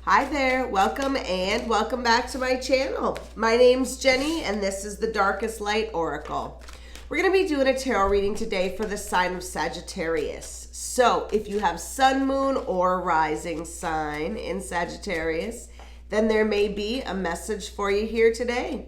Hi there, welcome and welcome back to my channel. My name's Jenny and this is the Darkest Light Oracle. We're going to be doing a tarot reading today for the sign of Sagittarius. So if you have sun, moon, or rising sign in Sagittarius, then there may be a message for you here today.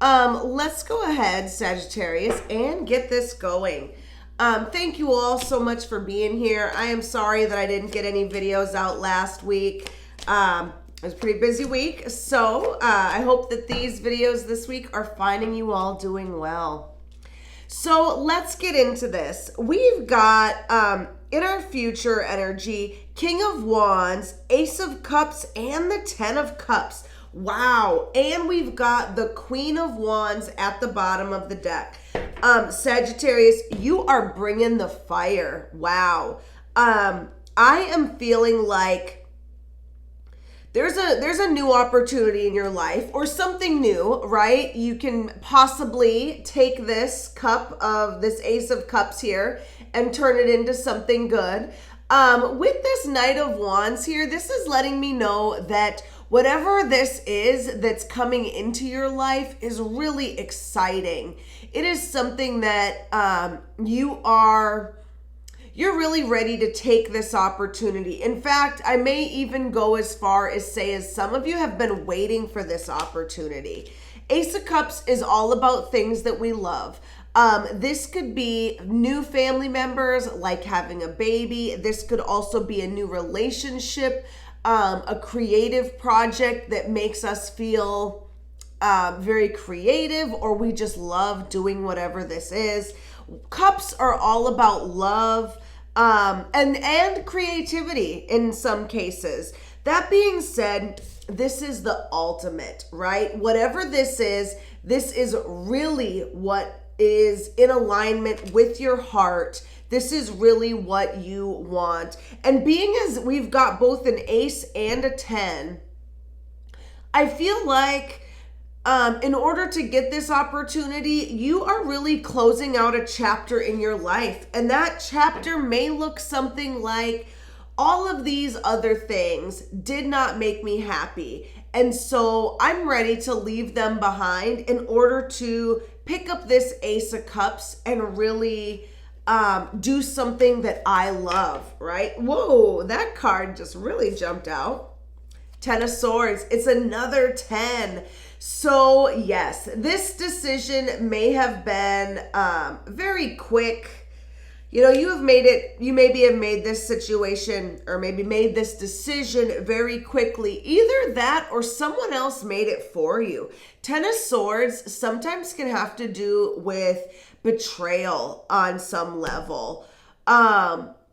Let's go ahead, Sagittarius, and get this going. Thank you all so much for being here. I am sorry that I didn't get any videos out last week. It was a pretty busy week, so I hope that these videos this week are finding you all doing well. So let's get into this. We've got in our future energy, King of Wands, Ace of Cups, and the Ten of Cups. Wow. And we've got the Queen of Wands at the bottom of the deck. Sagittarius, you are bringing the fire. Wow. I am feeling like there's a new opportunity in your life or something new, right? You can possibly take this cup of this Ace of Cups here and turn it into something good. With this Knight of Wands here, this is letting me know that whatever this is that's coming into your life is really exciting. It is something that you're really ready to take this opportunity. In fact, I may even go as far as say as some of you have been waiting for this opportunity. Ace of Cups is all about things that we love. This could be new family members, like having a baby. This could also be a new relationship, a creative project that makes us feel very creative, or we just love doing whatever this is. Cups are all about love and creativity in some cases. That being said, this is the ultimate, right? Whatever this is really what is in alignment with your heart. This is really what you want. And being as we've got both an ace and a 10, I feel like in order to get this opportunity, you are really closing out a chapter in your life. And that chapter may look something like, all of these other things did not make me happy. And so I'm ready to leave them behind in order to pick up this Ace of Cups and really do something that I love, right? Whoa, that card just really jumped out. 10 of Swords, it's another 10. So yes, this decision may have been very quick. You know, you maybe have made this situation or maybe made this decision very quickly. Either that or someone else made it for you. 10 of Swords sometimes can have to do with betrayal on some level.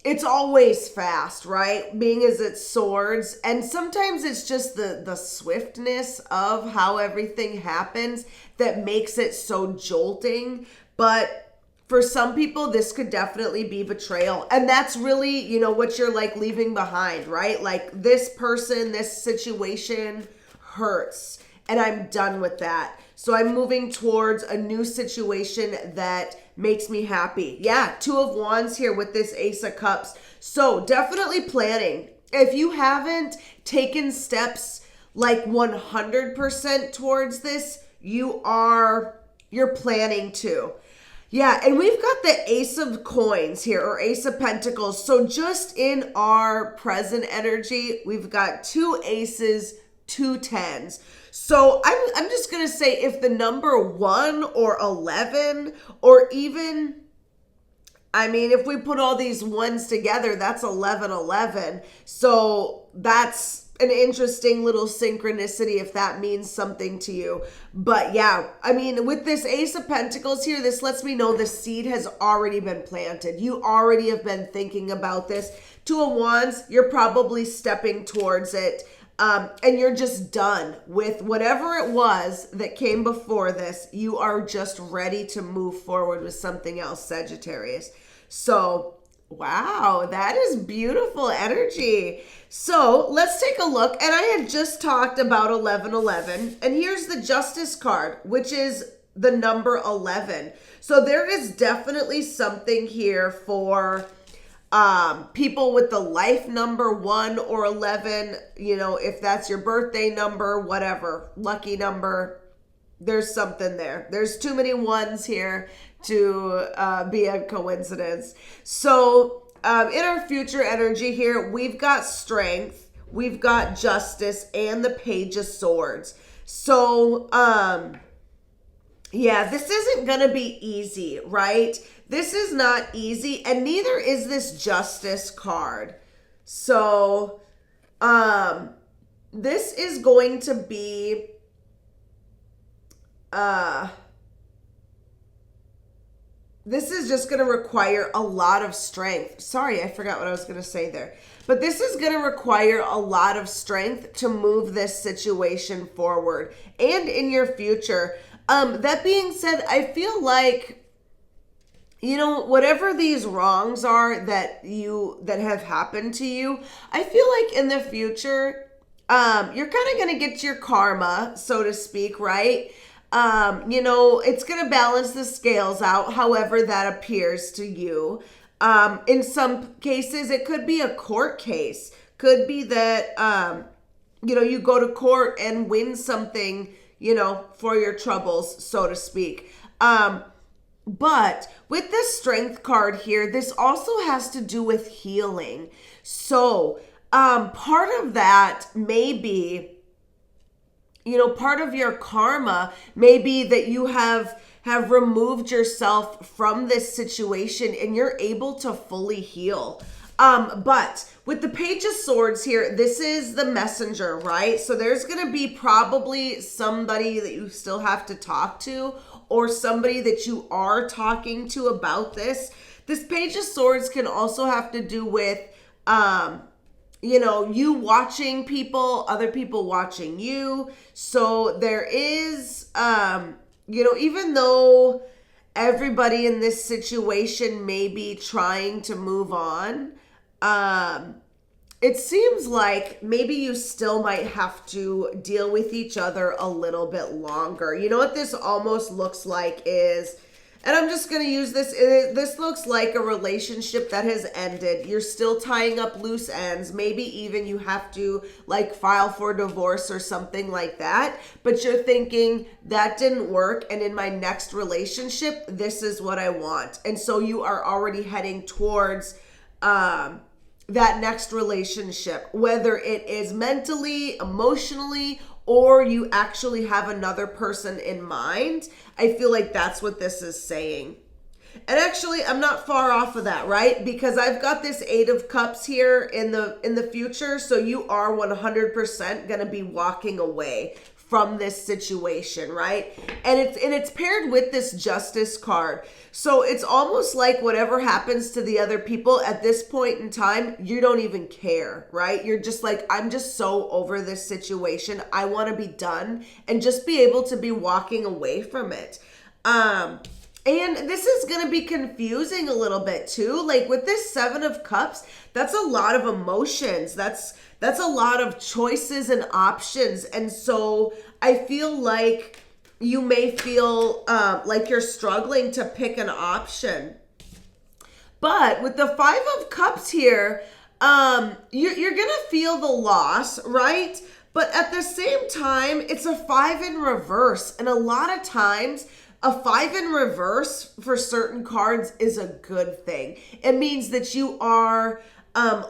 It's always fast, right? Being as it's swords. And sometimes it's just the swiftness of how everything happens that makes it so jolting. But for some people, this could definitely be betrayal. And that's really, you know, what you're like leaving behind, right? Like this person, this situation hurts and I'm done with that. So I'm moving towards a new situation that makes me happy. Yeah, 2 of Wands here with this Ace of Cups. So definitely planning. If you haven't taken steps like 100% towards this, you're planning to. Yeah, and we've got the Ace of Coins here, or Ace of Pentacles. So just in our present energy, we've got 2 aces, 2 tens. So I'm just going to say if the number 1 or 11 or even, I mean, if we put all these ones together, that's 1111. So that's an interesting little synchronicity if that means something to you. But yeah, I mean, with this Ace of Pentacles here, this lets me know the seed has already been planted. You already have been thinking about this. 2 of Wands, you're probably stepping towards it. And you're just done with whatever it was that came before this. You are just ready to move forward with something else, Sagittarius. So, wow, that is beautiful energy. So let's take a look. And I had just talked about 1111. And here's the Justice card, which is the number 11. So there is definitely something here for People with the life number 1 or 11, you know, if that's your birthday number, whatever, lucky number, there's something there. There's too many ones here to be a coincidence. So in our future energy here, we've got strength, we've got justice, and the Page of Swords. So yeah, this isn't going to be easy, right? This is not easy, and neither is this Justice card. So, this is going to be, this is just going to require a lot of strength. Sorry, I forgot what I was going to say there. But this is going to require a lot of strength to move this situation forward and in your future. That being said, I feel like, you know, whatever these wrongs are that have happened to you, I feel like in the future, you're kind of going to get your karma, so to speak, right? You know, it's going to balance the scales out, however that appears to you. In some cases, it could be a court case. Could be that, you know, you go to court and win something, you know, for your troubles, so to speak. But with this Strength card here, this also has to do with healing. So, part of that may be, you know, part of your karma may be that you have removed yourself from this situation and you're able to fully heal. But with the Page of Swords here, this is the messenger, right? So there's going to be probably somebody that you still have to talk to, or somebody that you are talking to about this. This Page of Swords can also have to do with, you know, you watching people, other people watching you. So there is, you know, even though everybody in this situation may be trying to move on, it seems like maybe you still might have to deal with each other a little bit longer. You know what this almost looks like is, and I'm just going to use this, this looks like a relationship that has ended. You're still tying up loose ends. Maybe even you have to like file for divorce or something like that. But you're thinking that didn't work. And in my next relationship, this is what I want. And so you are already heading towards, that next relationship, whether it is mentally, emotionally, or you actually have another person in mind. I feel like that's what this is saying. And actually, I'm not far off of that, right? Because I've got this 8 of Cups here in the future. So you are 100% going to be walking away from this situation, right? And it's paired with this Justice card. So it's almost like whatever happens to the other people at this point in time, you don't even care, right? You're just like, I'm just so over this situation. I want to be done and just be able to be walking away from it. And this is going to be confusing a little bit too. Like with this 7 of Cups, that's a lot of emotions. That's a lot of choices and options. And so I feel like you may feel like you're struggling to pick an option. But with the 5 of Cups here, you're going to feel the loss, right? But at the same time, it's a 5 in reverse. And a lot of times, a 5 in reverse for certain cards is a good thing. It means that you are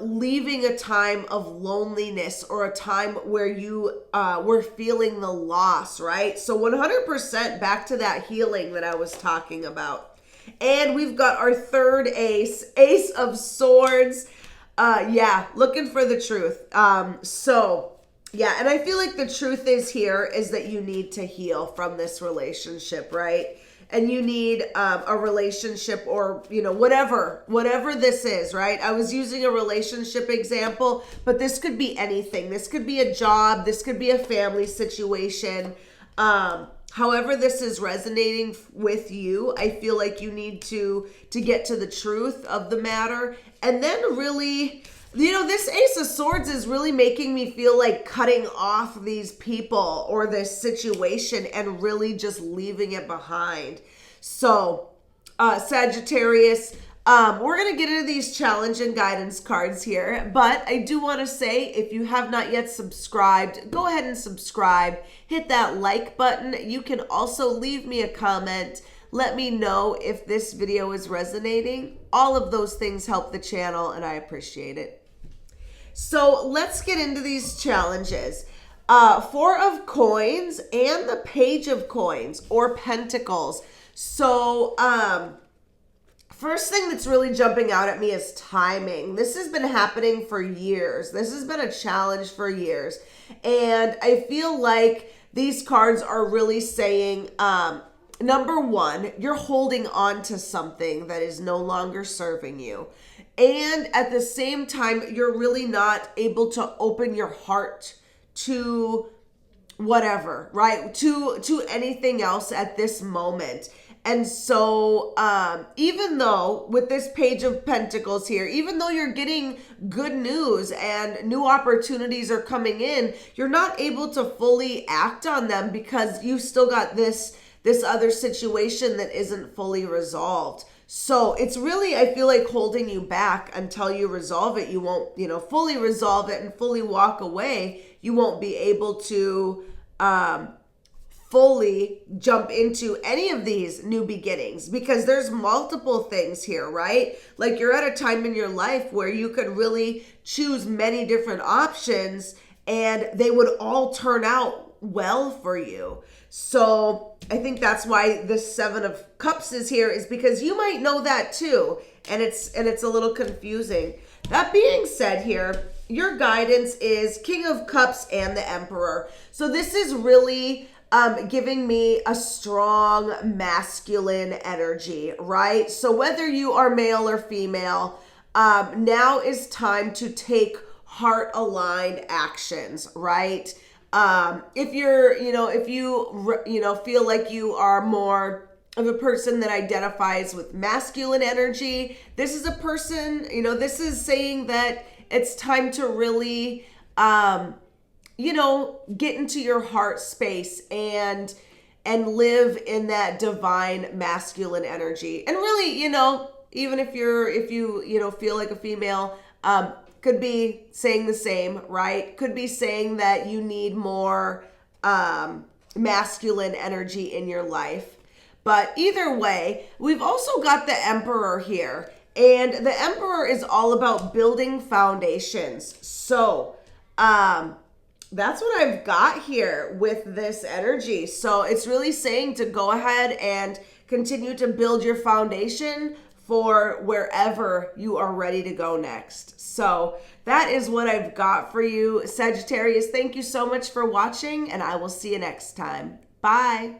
leaving a time of loneliness or a time where you were feeling the loss, right? So 100% back to that healing that I was talking about. And we've got our third ace, Ace of Swords. Yeah, looking for the truth. So yeah, and I feel like the truth is here is that you need to heal from this relationship, right? And you need a relationship, or, you know, whatever this is, right? I was using a relationship example, but this could be anything. This could be a job. This could be a family situation. However this is resonating with you, I feel like you need to get to the truth of the matter. And then really, you know, this Ace of Swords is really making me feel like cutting off these people or this situation and really just leaving it behind. So, Sagittarius, We're going to get into these challenge and guidance cards here, but I do want to say, if you have not yet subscribed, go ahead and subscribe. Hit that like button. You can also leave me a comment. Let me know if this video is resonating. All of those things help the channel, and I appreciate it. So let's get into these challenges. Four of Coins and the Page of Coins, or Pentacles. So, first thing that's really jumping out at me is timing. This has been happening for years. This has been a challenge for years. And I feel like these cards are really saying, number one, you're holding on to something that is no longer serving you. And at the same time, you're really not able to open your heart to whatever, right? To anything else at this moment. And so even though with this Page of Pentacles here, even though you're getting good news and new opportunities are coming in, you're not able to fully act on them because you've still got this other situation that isn't fully resolved. So it's really, I feel like, holding you back until you resolve it. You won't, fully resolve it and fully walk away. You won't be able to fully jump into any of these new beginnings because there's multiple things here, right? Like you're at a time in your life where you could really choose many different options and they would all turn out well for you. So I think that's why this Seven of Cups is here, is because you might know that too. And it's a little confusing. That being said here, your guidance is King of Cups and the Emperor. So this is really giving me a strong masculine energy, right? So whether you are male or female, now is time to take heart-aligned actions, right? If you're, if you feel like you are more of a person that identifies with masculine energy, this is a person, this is saying that it's time to really, get into your heart space and live in that divine masculine energy. And really, even if you feel like a female, could be saying the same, right? Could be saying that you need more masculine energy in your life. But either way, we've also got the Emperor here. And the Emperor is all about building foundations. So that's what I've got here with this energy. So it's really saying to go ahead and continue to build your foundation for wherever you are ready to go next. So that is what I've got for you, Sagittarius. Thank you so much for watching, and I will see you next time. Bye.